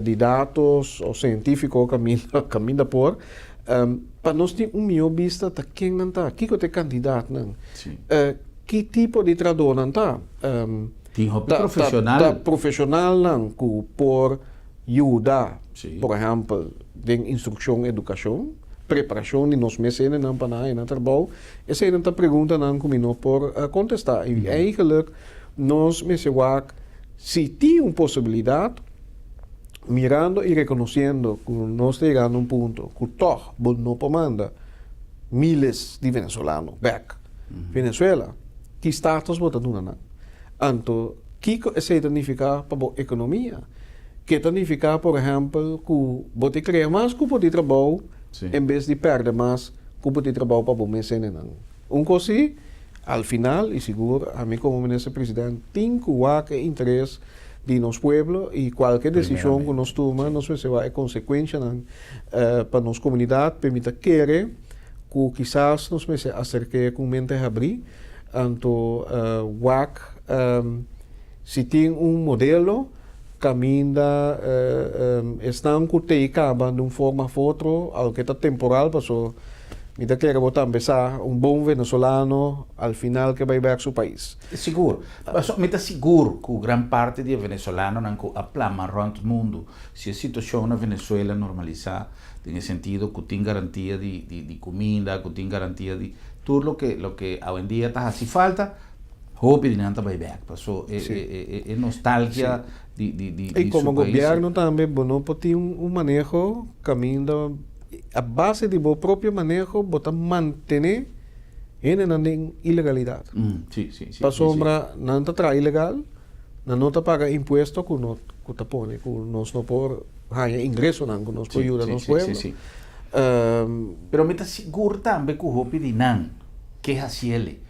de dados ou científico caminha por para nós ter meu vista tá quem não está, que é candidato não, que tipo de trabalho não está, tem profissional, profissional não que por ajudar, por exemplo, em instrução, educação, preparação de nós mesmos não para ir no trabalho. Essa é a pergunta não combina por contestar. E eigenlijk nós mesmos se tem uma possibilidade mirando e reconhecendo que nós chegamos a um ponto que toch não manda miles de venezuelanos back Venezuela, que status bota duna. Então, que significa para a economia? Que significa, por exemplo, que você cria mais cupo de trabalho em vez de perder mais cupo de trabalho para o mês. Un cosi, al final, y seguro, a mí como ministro presidente, tengo que interés de nos pueblo y cualquier decisión que nos toma, no sé si va a consecuencia para nos comunidad, permita que quizás nos me se acerque con mente abrir, anto WAC, si tiene un modelo, camina, están que te acaban de una forma u otra, algo que está temporal, pasó. Mira que botar empezar un bom venezolano al final que va a ver su país. Seguro. Mas me está seguro que gran parte de venezolanos não aplama around o mundo. Se a situação na Venezuela normalizar, tem sentido que tem garantia de comida, que tem garantia de tudo lo que hoje em dia está assim falta, hope de não vai ver. Passou é nostalgia de e como governo também, não pode um manejo caminho a base de seu próprio manejo, botar manter em ilegalidade. Sim. Para sombra, não está ilegal, não está paga imposto que não está põe, que nós não por ganhar ingresso, não, que nós por ajuda nos pueblos. Sim. Pero me está seguro também que o hope de não, que é assim ele.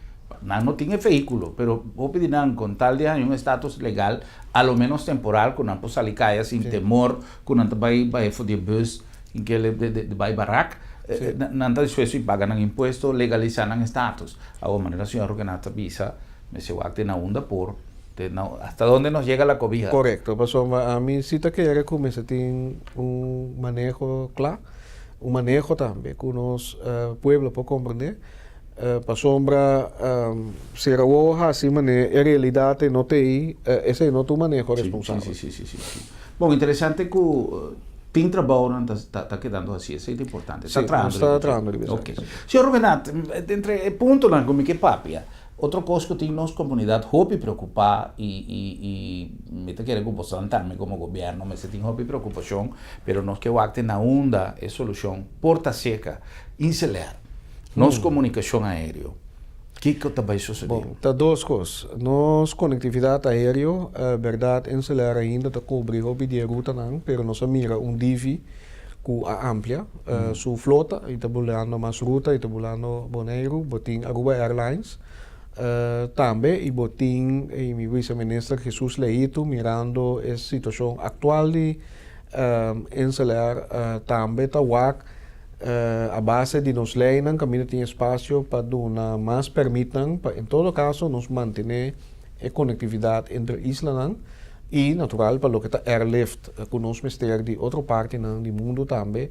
Não tem veículo, pero hope de não, com tal de um status legal, a lo menos temporal, que não possa sair caia sem temor, que não vai de bus, em que ele vai barrac, não está disposto a pagar imposto, legalizar status. A maneira, senhor Rogenata visa, me se va a onda por hasta dónde nos llega la cobija. Correcto, pasó a mí sí te quiere que se tiene un manejo claro, un manejo también que unos pueblos pueden comprender. Para sombra, si la así manera, en realidad no te ese no tu manejo responsable. Sí. Bom, interessante que tem trabalho está quedando assim, isso é importante. Está tratando. Ok. Senhor Rogenat, entre ponto lá como que papia, outra coisa que tem nossa comunidade hope preocupar e me te quero comportar-me como governo, mas tem hope preocupação, pero nós que o acte na onda é solução porta seca, inceler, nossa comunicação aérea. O que vai suceder? Bom, tá duas coisas. Nossa conectividade aérea, verdade, encelar ainda está cobrir o de ruta não, pero nós mira divi que a amplia, sua flota, e está bulando mais ruta, e está bulando Bonaire, botin Aruba Airlines, também e botin e mi vice-ministro Jesus Leito mirando a situação atual de encelar também está a base de nos leis caminho tem espaço para dar mais permitam para em todo caso nos manter a conectividade entre islas e natural para o que está airlift que nós ministério de outra parte do mundo também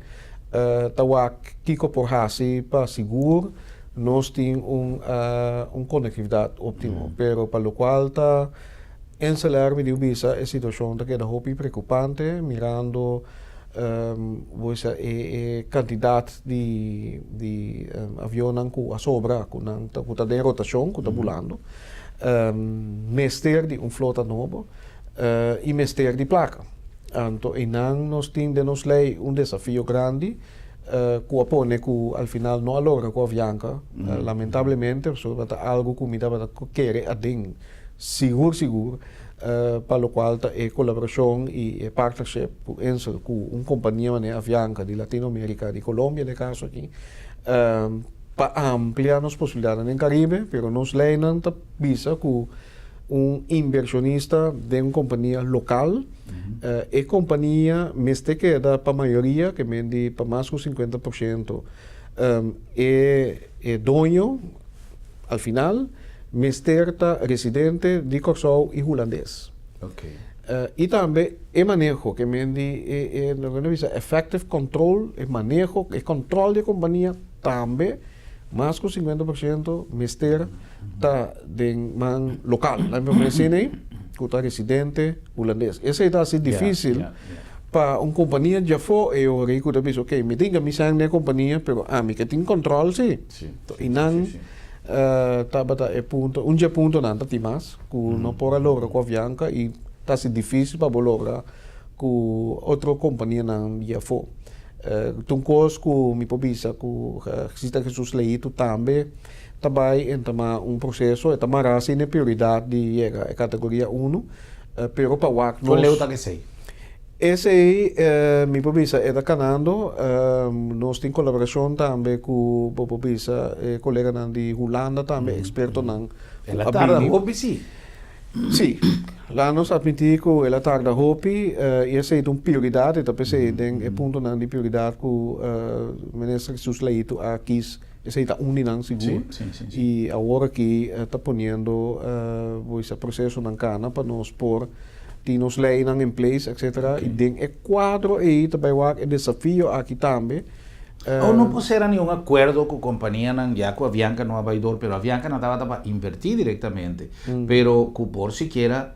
tá kiko por hasi para seguro nós tem conectividade ótima pero para o qual tá encelar me visa a situação que é hopi preocupante mirando quantidade de aviões que sobra, que está de rotação, que está volando, mestre de flota nova e mestre de placa. Então, nós temos lei desafio grande, que apone que al final não logra com a Avianca, lamentavelmente, porque algo que me dá querer adem, seguro, para o qual é colaboração e partnership com uma companhia de Avianca de Latinoamérica, de Colômbia, no caso aqui, para ampliar as possibilidades no Caribe, mas nós leem visa que inversionista de uma companhia local, e companhia, mesmo que dá para a maioria, que vende para mais de 50%, é dono, al final, mesterta residente de Corsol e holandês. Okay. E também o manejo, que é effective control, o manejo, o controle de companhia também, mais que 50% mester de man local. Lá me mencionei que está residente holandês. Esse está assim difícil para uma companhia já foi, eu rico da vez, ok, me tenho que me sair na companhia, pero me que tem controle, sim. E não punto nada timas que não pode lograr com a Avianca e está se difícil para lograr com outra companhia não já foi. Então coisa que me pobisa que existe Jesus Leito também em processo também assim é prioridade de a categoria 1 pero para o nós leu tá que sei Esse aí, mi pobisa está canando, nós temos colaboração também com o pobisa, colega de Holanda também, experto na Ela tarda hobby, sim. Sim, lá nós admitimos que ela tarda hobby, e essa é uma prioridade, então pensei, é ponto de prioridade que o ministro Jesus Leito aqui, essa é a única seguro, e agora que está ponendo esse processo na cana para nós pôr die nos leiden in place, etc. Ik denk, é quadro aí também o desafio aqui também. Ou não puseram nenhum acordo com a companhia, já com a Avianca no Abaidor, pero a Avianca não estava para invertir diretamente, pero que por siquiera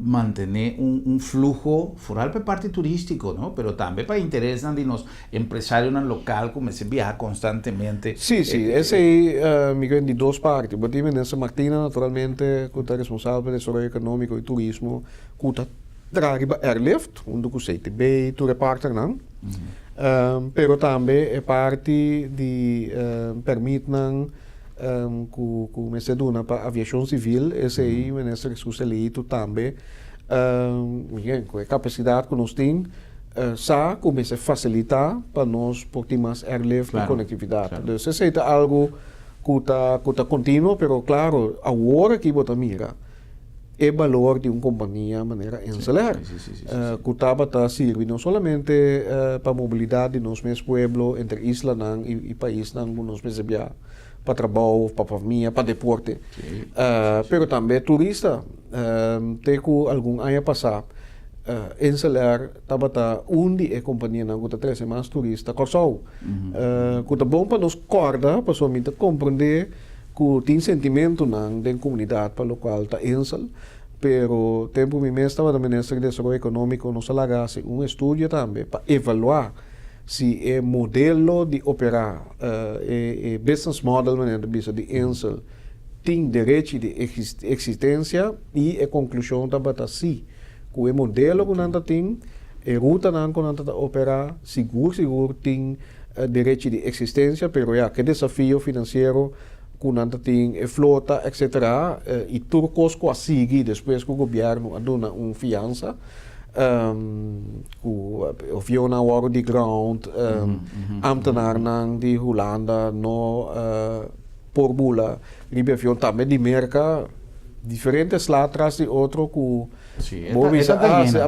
mantener un flujo fuera para parte turístico, ¿no? Pero también para interés de los empresarios en local como se viaja constantemente. Sí, sí, ese Miguel de dos partes. Porque Ministra Martina naturalmente que está responsable del desarrollo económico y turismo, que está traga airlift, onde que CTB, tu reparter não. Pero também é parte de permitem que me se dona para a aviação civil, esse aí, ministro Jesus eleito também, com a capacidade que nós temos, sa começa a facilitar para nós por ter mais airlift e conectividade. Então, isso é algo que está contínuo, pero claro, agora que você mira, é valor de uma companhia de maneira insular. Que está servindo não somente para a mobilidade de nós mesmos pueblos entre isla e país, nós percebemos para trabalho, para família, para deporte. Pero também turista, tem que algum ano passado, insular estava onde a companhia não está trazendo mais turista, Corsol. Que está bom para nós corda, para somente compreender que tem sentimento da comunidade para o qual está insul, pero tempo me estava da Ministério de Desenvolvimento Econômico nos alagasse estudo também para avaliar se é modelo de operar, business model de insul tem direito de existência e a conclusão também está sim, que o modelo que nós tem, a ruta que nós operar, seguro tem direito de existência, pero que desafio financeiro que nós tem flota, etc. E turcos que seguem depois que o governo dá uma fiança, o avião na hora de ground, ambtenaren de Holanda, no por bula, o avião também de merca, diferentes latras de outro que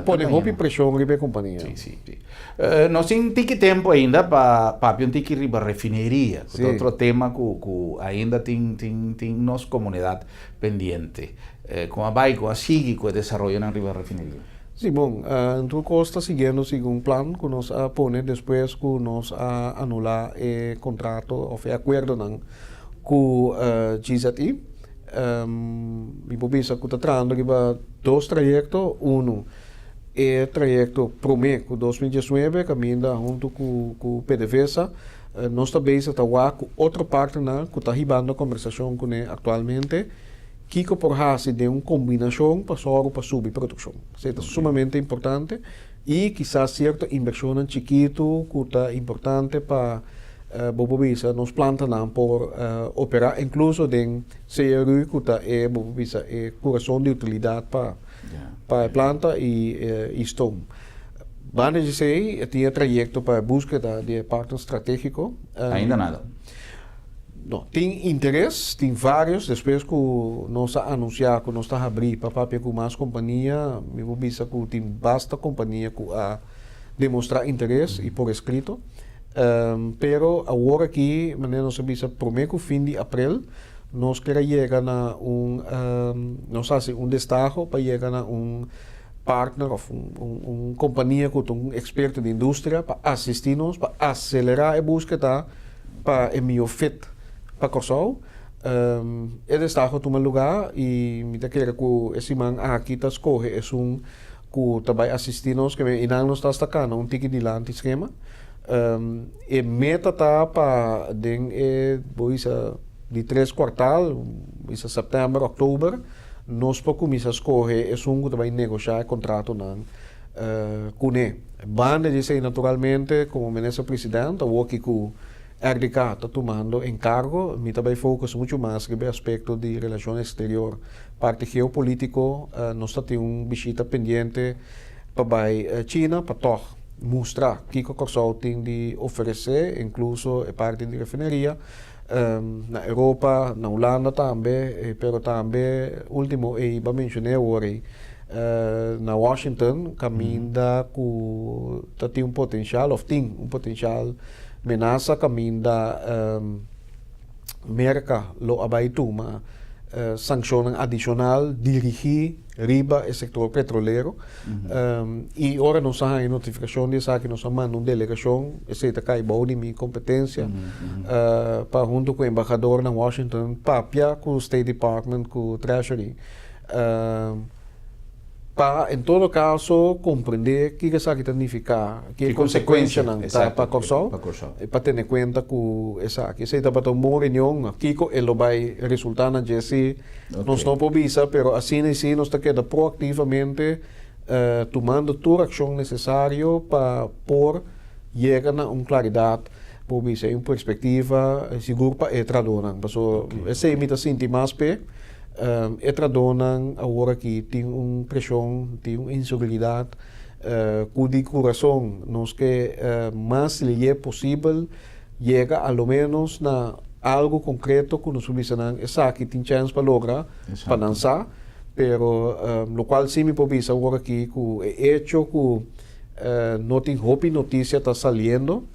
pode roupa pressão ribe companhia. Sim. Nós temos tempo ainda para um tiki riba refineria, que é outro tema que ainda tem nossa comunidade pendente. Com a Baico, a SIGI, que desenvolve na riba refineria. Sim, bom, então está seguindo um plano que nós põe depois que nós anular o contrato ou o acordo com GZI. Mi pobisa que está trazendo dois trajetos, é trajeto Promeco 2019, caminha junto com o PDVSA, nós também estamos com outro partner que está ribando a conversação com ele atualmente, que por base de uma combinação para subir produção. Isso é sumamente importante e quizás certa inversão chiquito que está importante para bobovisa nos plantas por operar incluso de CRU que está bobovisa coração de utilidade para a planta e stone. Vamos dizer, tinha trajeto para busca de partner estratégico. Ainda nada. Não, tem interesse, tem vários, depois que nós anunciar que nós está abrir para papel com mais companhia, me vou dizer que tem basta companhia que a demonstrar interesse e por escrito. Pero agora aqui, nós sabemos prometo fim de abril, nós queremos chegar a nós fazemos destaque para chegar a partner ou companhia que é experto de indústria para assistir-nos, para acelerar a busca para o melhor fit para Corsol. Destaque toma lugar e me quero que esse man aqui está escolhe é que também assistir-nos, que nós está destacando ticket de lá esquema. E meta está para de 3 quartal, isso setembro, outubro, nós para começar a escolher que também negociar contrato com ele. Banda dizer naturalmente, como ministro presidente, o que o RDK está tomando encargo, me também foca muito mais no aspecto de relações exterior, parte geopolítico, nós temos uma visita pendente para China para toch mostrar que o consulting de oferecer, incluso a parte de refineria, na Europa, na Holanda também, pero também, último, eu mencionei hoje, na Washington, caminha com tem um potencial, ou tem um potencial, ameaça caminha merca lo abaituma sanção adicional dirigir riba o setor petrolero e ora nós temos a notificação de que nós mandamos uma delegação esse cai bom de minha competência para junto com o embaixador na Washington papia com o State Department com o Treasury para em todo caso compreender que isso significa que consequência não tá para Corsol para ter em conta que essa que se para tomar uma reunião aqui ele vai resultar na Jesse nós não podemos pero assim nós está queda proativamente tomando toda a ação necessária para por chegar a uma claridade podemos uma perspectiva segura para a tradona então essa imita sentir mais Etra donan agora que tem pressão, tem inseguridade, com de coração, nós que mais lhe é possível chega a lo menos na algo concreto que nós precisamos, essa que tem chance para lograr, para lançar, pero lo qual sim me pode dizer agora que o hecho que não tem hope notícia está saliendo,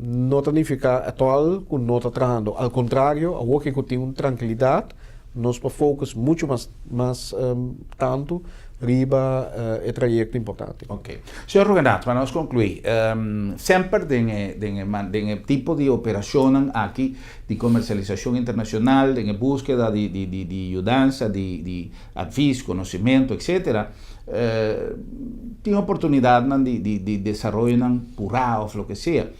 não significa atual que não está trabalhando, ao contrário, agora que tem uma tranquilidade nós para focus muito mais tanto riba é trajeto importante. Ok. Senhor Rogenato, para nós concluir, sempre tem tipo de operação aqui de comercialização internacional, de búsqueda de ajuda, de aviso, conhecimento, etc. Tem oportunidade de desenvolver purados, lo que seja.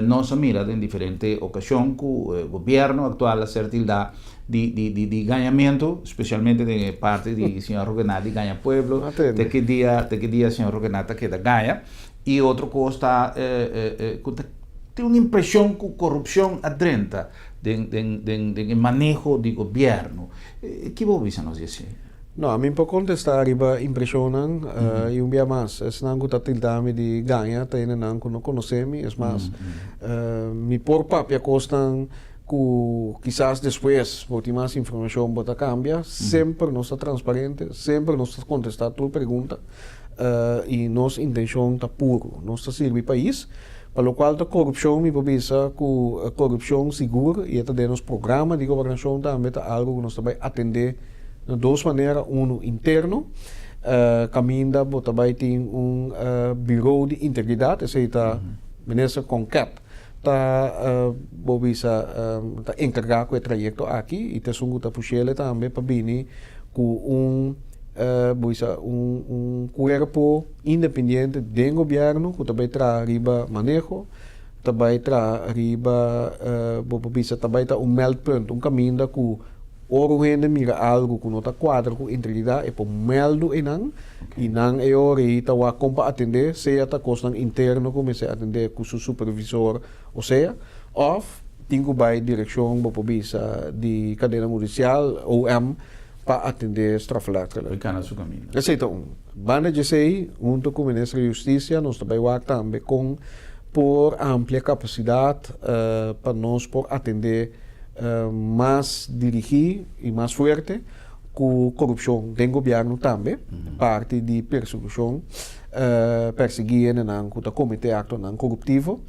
Nós miramos em diferentes ocasiões que o governo atual acerta de ganhamento, especialmente de parte do senhor Rogenato de ganha pueblo, de que dia senhor Rogenato queda ganha, e outra coisa tem uma impressão que corrupção adrenta de manejo do governo. Que você nos diz? Não, a mim para contestar a impressão e dia mais, se não está tildame de ganha, tem não conhecemos, é mais, me por papia costam que quizás depois, por ter mais informação, bota cambia, sempre nós está transparente, sempre nós está contestar toda pergunta e nossa intenção está puro, nós está servir país, para o qual a corrupção, me precisa que a corrupção segura e até nos programa de governação também é algo que nós também atender de duas maneiras, interno, caminha, também tem bureau de integridade, esse está ministro Concat, está encarregado com o trajeto aqui e está sunguta puxele também para vir com corpo independente do governo que também traz riba manejo, também traz riba também está meldpunt, caminho que oro gente mira algo que não está quadro com integridade e por meldo e não é hora e está a compa atender seja está costa interno comece a atender com o supervisor ou seja ou tem que vai direção de cadeia judicial ou para atender estrafalato. Esse é um. Banda de sei, junto com o Ministério da Justiça, nós também também com por ampla capacidade para nós por atender mais dirigir e mais forte com corrupção do governo também, parte de perseguição, perseguir com o comitê acto não corruptivo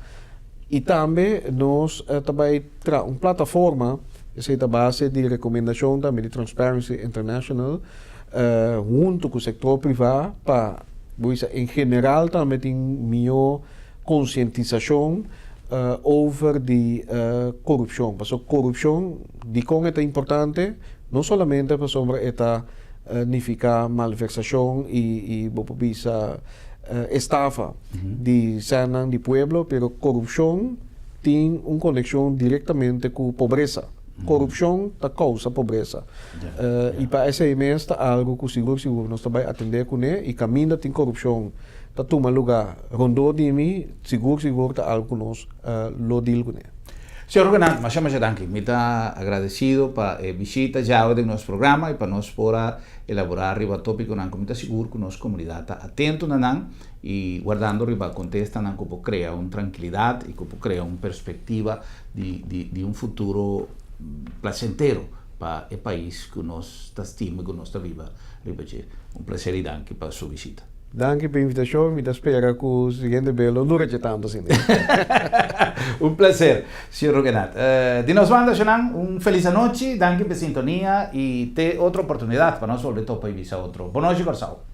e também nós também uma plataforma essa é a base de recomendação também de Transparency International junto com o setor privado para em geral também tem melhor conscientização over de corrupção. Porque corrupção, de como é importante, não somente para sobre esta significa malversação e estafa de cena de pueblo, pero corrupção tem uma conexão diretamente com a pobreza. Corrupção da causa pobreza. E para essa emenda algo que seguro nós também atender com ele e caminho tem corrupção. Tá toma lugar rondou de mim seguro tá algo que nós lo deal com ele. Senhor Renato, mas chama danke. Me está agradecido para visita já de nosso programa e para nós poder elaborar riba tópico na comunidade seguro que nossa comunidade está atento na e guardando riba contesta na como cria uma tranquilidade e como cria uma perspectiva de um futuro placentero para o país que nós está estima que nós está viva. Um prazer e danke para sua visita. Danke pela invitação, me espera que o seguinte belo não tanto assim. Un placer, señor Roquenat. De nos banda, Xanan, un feliz noche, danke por sintonía y te otra oportunidad para nos volver a topa y visa otro. Boa noite, Corsao.